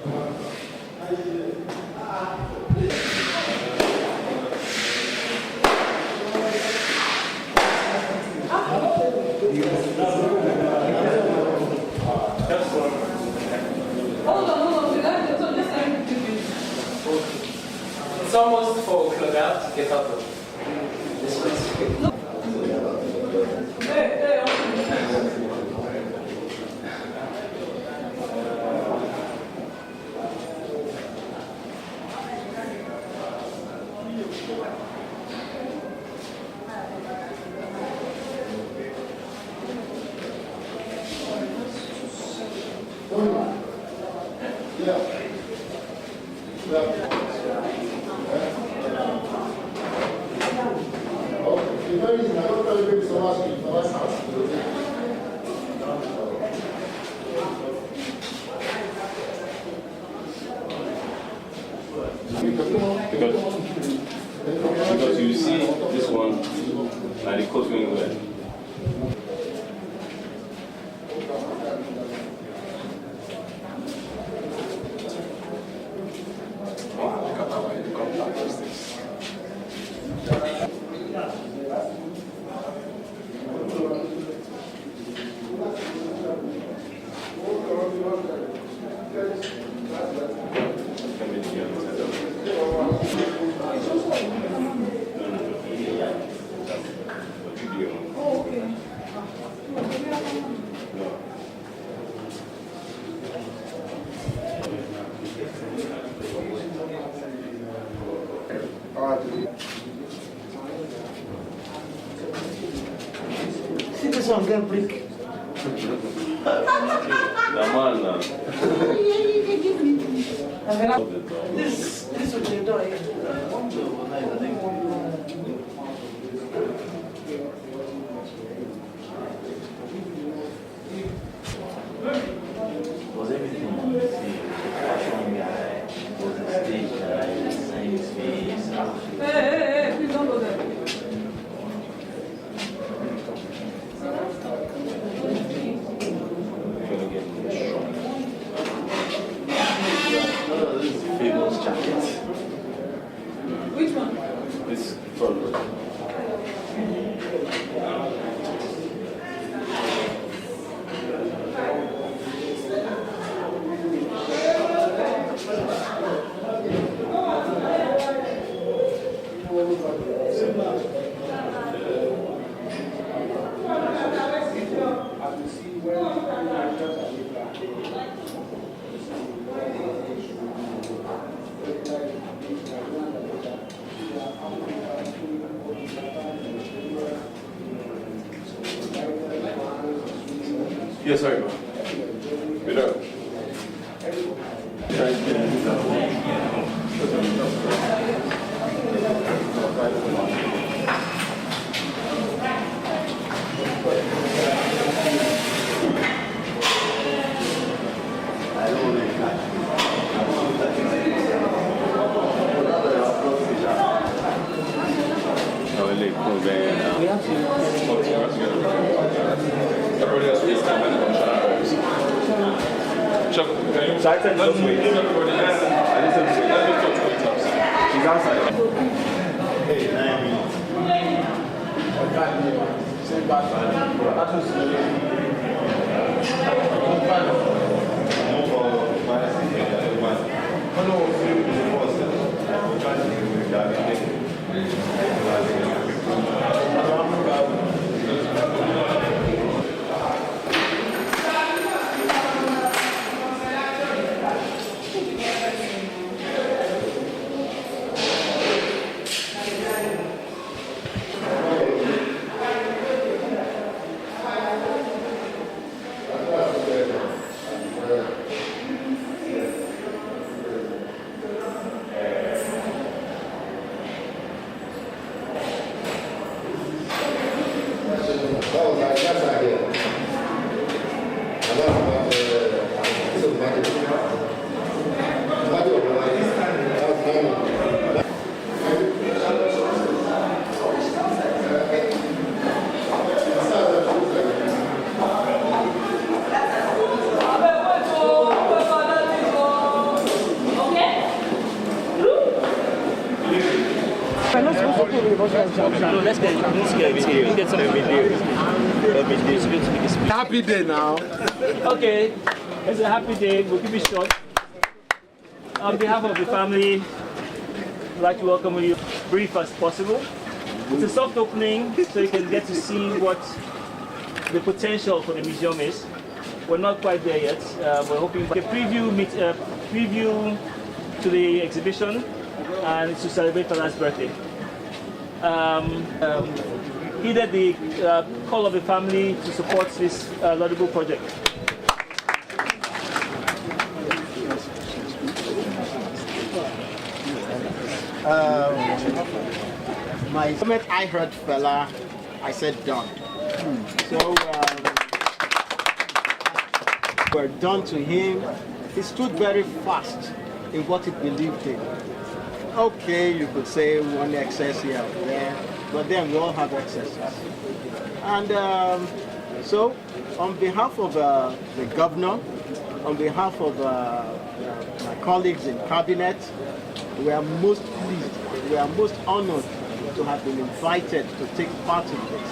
It's almost 4 o'clock. I have to get out of this place. Because you see this one, like the coat going well. Wow, look at how I come back to this. See this one, get brick. This would be done. Was everything fashion guy, was a stage guy, science face. Hey, please don't go there. This is famous jacket. Which one? This front. Yes, sorry, man. Good up. We have So I said, let's wait. She's outside. Hey, 9 minutes. same back. No, let's get some video. Happy day now. Okay, it's a happy day. We'll keep it short. On behalf of the family, I'd like to welcome you brief as possible. It's a soft opening, so you can get to see what the potential for the museum is. We're not quite there yet. We're hoping for a preview to the exhibition, and it's to celebrate Fela's birthday. Heeded the call of the family to support this laudable project. The moment I heard Fela, I said done. So we're done to him. He stood very fast in what he believed in. Okay, you could say one excess here or there, but then we all have excesses. And so, on behalf of the governor, on behalf of my colleagues in cabinet, we are most pleased, we are most honored to have been invited to take part in this.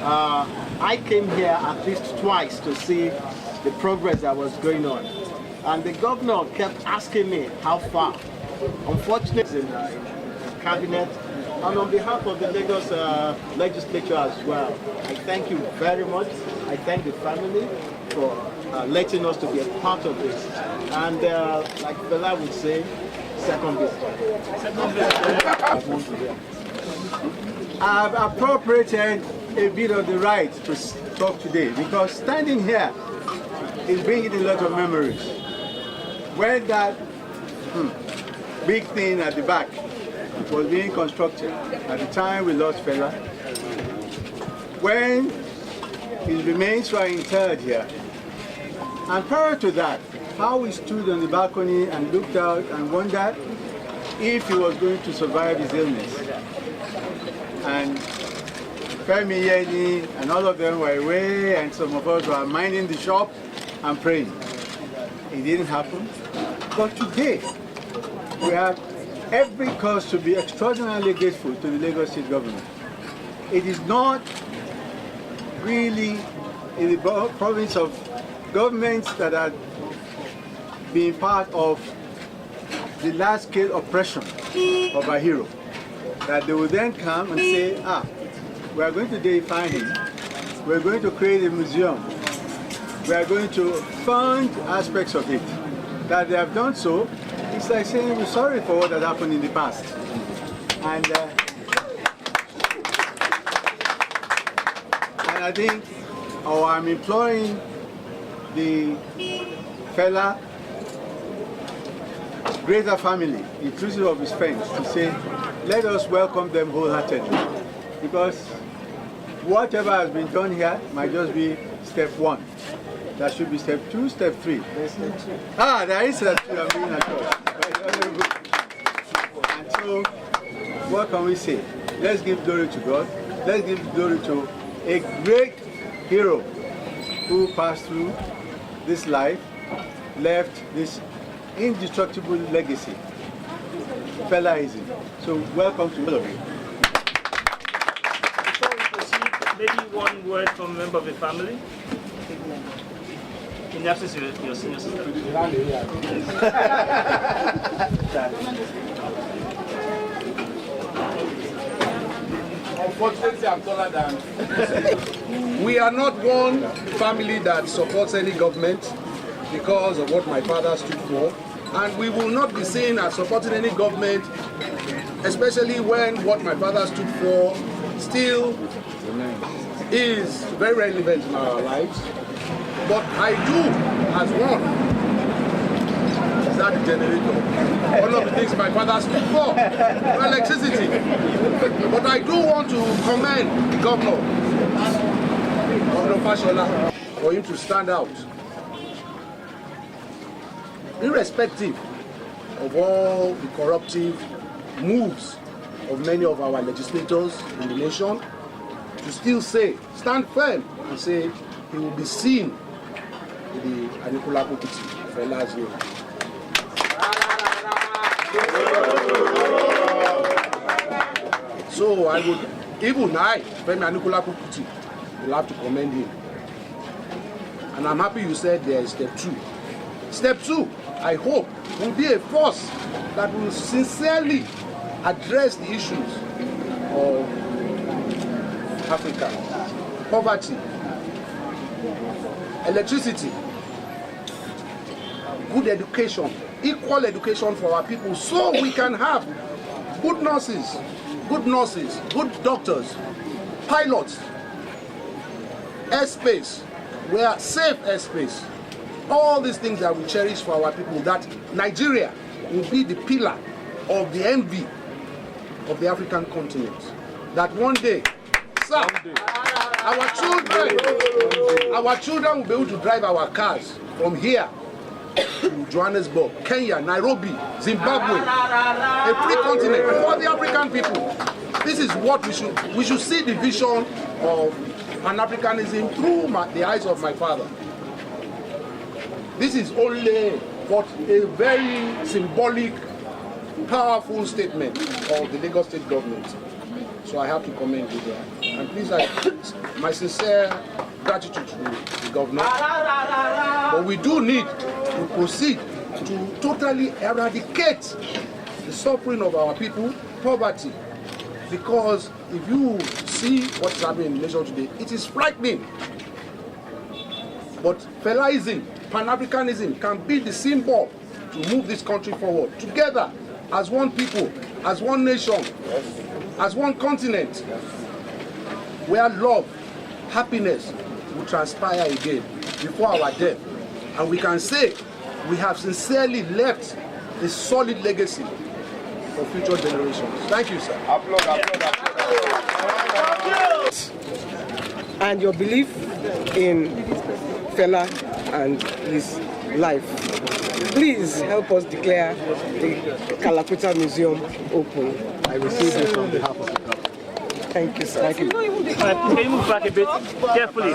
I came here at least twice to see the progress that was going on. And the governor kept asking me how far. Unfortunately, in cabinet, and on behalf of the Lagos legislature as well, I thank you very much. I thank the family for letting us to be a part of this. And like Fela would say, second best. I've appropriated a bit of the right to talk today because standing here is bringing a lot of memories. When that big thing at the back was being constructed, at the time we lost Fela, when his remains were interred here, and prior to that, how we stood on the balcony and looked out and wondered if he was going to survive his illness. And Femi, Yeni, and all of them were away, and some of us were minding the shop and praying. It didn't happen. But today, we have every cause to be extraordinarily grateful to the Lagos State government. It is not really in the province of governments that are being part of the large-scale oppression of a hero, that they will then come and say, we are going to deify him, we are going to create a museum, we are going to fund aspects of it. That they have done so, it's like saying we're sorry for what had happened in the past. And I think, I'm imploring the Fela greater family, inclusive of his friends, to say, let us welcome them wholeheartedly. Because whatever has been done here might just be step one. That should be step 2, step 3. There is step 2, I'm being across. And so, what can we say? Let's give glory to God. Let's give glory to a great hero who passed through this life, left this indestructible legacy. Felaism. So welcome to all of you. Before we proceed, maybe one word from a member of the family. In the absence of your senior sister. Unfortunately, I'm taller than. We are not one family that supports any government because of what my father stood for. And we will not be seen as supporting any government, especially when what my father stood for still is very relevant in our lives. But I do, as one, start the generator. One of the things my father stood for, electricity. But I do want to commend the governor, Governor Fashola, for him to stand out. Irrespective of all the corruptive moves of many of our legislators in the nation, to still say, stand firm and say he will be seen in the Kalakuta Fela's name. So I would, even I, Femi Kalakuta, will have to commend him. And I'm happy you said there is step 2. Step 2, I hope, will be a force that will sincerely address the issues of Africa. Poverty, electricity, good education, equal education for our people, so we can have good nurses, good doctors, pilots, airspace, where safe airspace, all these things that we cherish for our people, that Nigeria will be the pillar of the envy of the African continent. That one day, sir, our children will be able to drive our cars from here to Johannesburg, Kenya, Nairobi, Zimbabwe, a free continent for the African people. This is what we should see the vision of Pan-Africanism through the eyes of my father. This is only but a very symbolic, powerful statement of the Lagos State government. So I have to commend you there. And please, my sincere gratitude to the government. But we do need to proceed to totally eradicate the suffering of our people, poverty. Because if you see what's happening in the nation today, it is frightening. But Felaism, Pan-Africanism can be the symbol to move this country forward. Together, as one people, as one nation, as one continent, where love, happiness will transpire again before our death. And we can say we have sincerely left a solid legacy for future generations. Thank you, sir. Applaud. And your belief in Fela and his life. Please help us declare the Kalakuta Museum open. I receive this on behalf of the government. Thank you, sir. Can you move back a bit carefully?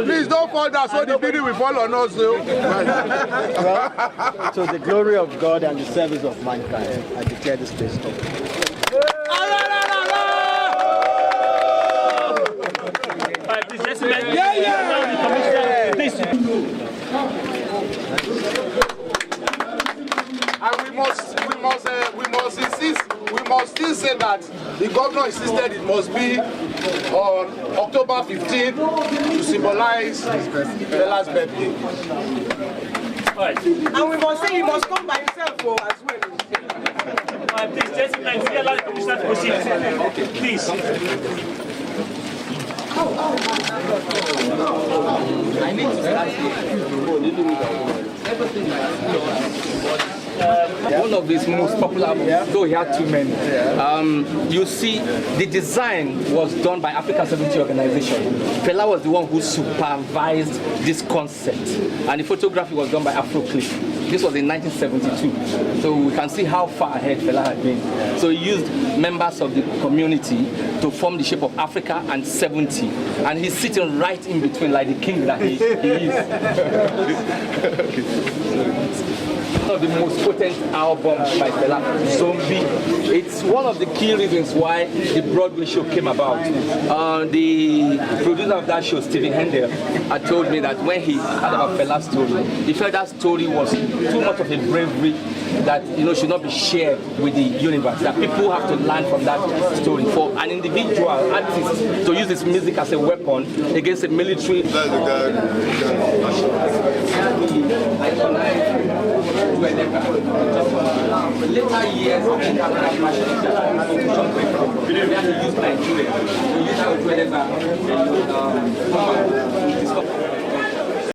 Please don't fall down so the building will fall on us. Well, to the glory of God and the service of mankind, I declare this place open. Please, gentlemen. Please. And we must still say that the governor insisted it must be on October 15th to symbolize Fela's birthday. Right. And we must say he must come by himself as well. Please, gentlemen, allow the commissioner to proceed. Please. I need to start one of his most popular albums, though he had too many. You see, the design was done by African 70 Organization. Fela was the one who supervised this concept, and the photography was done by Afro-Beat. This was in 1972, so we can see how far ahead Fela had been. So he used members of the community to form the shape of Africa and 70, and he's sitting right in between like the king that he is. One of the most potent albums by Fela, Zombie. It's one of the key reasons why the Broadway show came about. The producer of that show, Stephen Hendel, had told me that when he heard about Fela's story, he felt that story was too much of a bravery that should not be shared with the universe. That people have to learn from that story. For an individual artist to use his music as a weapon against a military. Later years, we had to use Nigeria. We used our